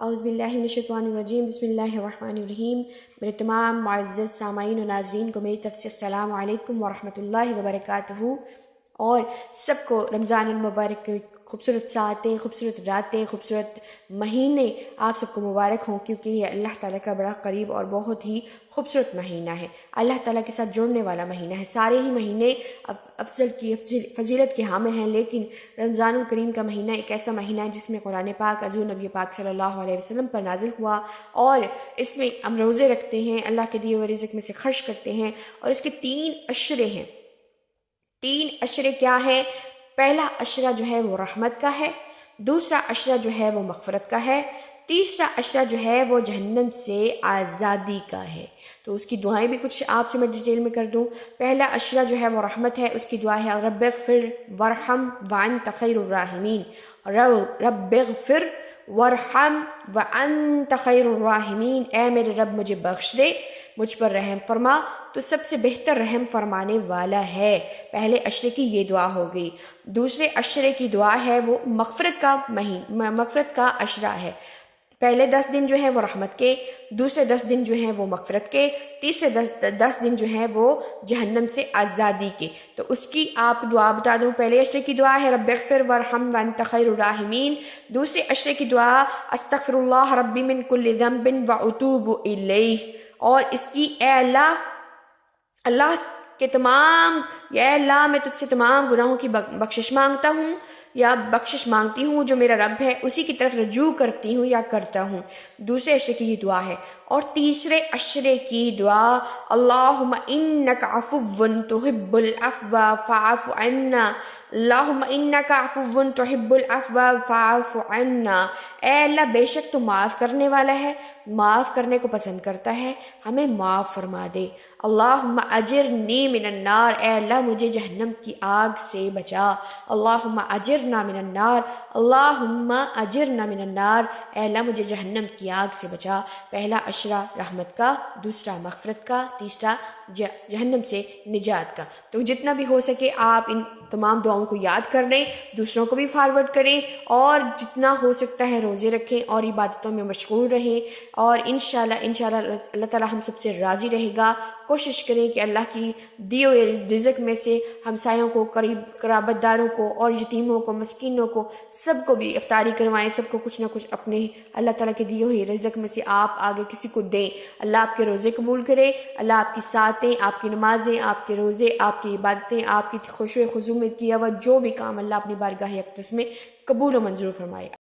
اعوذ باللہ من الشیطان الرجیم، بسم اللہ الرحمن الرحیم۔ میرے تمام معزز سامعین و ناظرین کو میری طرف سے السلام علیکم ورحمۃ اللہ وبرکاتہ، اور سب کو رمضان المبارک کے خوبصورت ساعتیں، خوبصورت راتیں، خوبصورت مہینے آپ سب کو مبارک ہوں، کیونکہ یہ اللہ تعالیٰ کا بڑا قریب اور بہت ہی خوبصورت مہینہ ہے، اللہ تعالیٰ کے ساتھ جڑنے والا مہینہ ہے۔ سارے ہی مہینے افضل کی فضیلت کے حامل ہیں، لیکن رمضان الکریم کا مہینہ ایک ایسا مہینہ ہے جس میں قرآن پاک حضور نبی پاک صلی اللہ علیہ وسلم پر نازل ہوا، اور اس میں ہم روزے رکھتے ہیں، اللہ کے دیے ہوئے رزق میں سے خرچ کرتے ہیں، اور اس کے 3 اشرے ہیں۔ 3 اشرے کیا ہیں؟ پہلا اشرہ جو ہے وہ رحمت کا ہے، دوسرا اشرہ جو ہے وہ مغفرت کا ہے، تیسرا اشرہ جو ہے وہ جہنم سے آزادی کا ہے۔ تو اس کی دعائیں بھی کچھ آپ سے میں ڈیٹیل میں کر دوں۔ پہلا اشرہ جو ہے وہ رحمت ہے، اس کی دعا ہے رب اغفر وارحم وانت خیر الراحمین، رب اغفر وارحم وانت خیر الراحمین، اے میرے رب مجھے بخش دے، مجھ پر رحم فرما، تو سب سے بہتر رحم فرمانے والا ہے۔ پہلے اشرے کی یہ دعا ہو گئی۔ دوسرے اشرے کی دعا ہے وہ مغفرت کا اشرہ ہے۔ پہلے 10 دن جو ہیں وہ رحمت کے، دوسرے 10 دن جو ہیں وہ مغفرت کے، تیسرے 10 دن جو ہیں وہ جہنم سے آزادی کے۔ تو اس کی آپ دعا بتا دوں۔ پہلے اشرے کی دعا ہے رب اغفر وارحم وانت خیر الراحمین، دوسرے اشرے کی دعا استغفر اللہ ربی من کل ذنب واتوب الیہ، اور اس کی اے اللہ کے اے اللہ میں تجھ سے تمام گناہوں کی بخشش مانگتا ہوں، یا بخشش مانگتی ہوں، جو میرا رب ہے اسی کی طرف رجوع کرتی ہوں یا کرتا ہوں۔ دوسرے اشرے کی یہ دعا ہے۔ اور تیسرے اشرے کی دعا اللہم انک عفو تحب العفو فاعف عنا، اللہم انک عفو تحب العفو فاعف عنا، اے اللہ بے شک تو معاف کرنے والا ہے، معاف کرنے کو پسند کرتا ہے، ہمیں معاف فرما دے۔ اللہم اجرنی من النار، اے اللہ مجھے جہنم کی آگ سے بچا، اللہم اجرنا من النار، اللہم اجرنا من النار، اے اللہ مجھے جہنم کی آگ سے بچا۔ پہلا اشرہ رحمت کا، دوسرا مغفرت کا، تیسرا جہنم سے نجات کا۔ تو جتنا بھی ہو سکے آپ ان تمام دعاؤں کو یاد کر لیں، دوسروں کو بھی فارورڈ کریں، اور جتنا ہو سکتا ہے روزے رکھیں اور عبادتوں میں مشغول رہیں، اور انشاءاللہ اللہ تعالی ہم سب سے راضی رہے گا۔ کوشش کریں کہ اللہ کی دیے ہوئے رزق میں سے ہمسایوں کو، قرابت داروں کو، اور یتیموں کو، مسکینوں کو، سب کو بھی افطاری کروائیں، سب کو کچھ نہ کچھ اپنے اللہ تعالیٰ کے دیے ہوئے رزق میں سے آپ آگے کسی کو دیں۔ اللہ آپ کے روزے قبول کرے، اللہ آپ کی ساعتیں، آپ کی نمازیں، آپ کے روزے، آپ کی عبادتیں، آپ کی خشوع و خضوع میں کیا ہوا جو بھی کام اللہ اپنی بارگاہ اقدس میں قبول و منظور فرمائے۔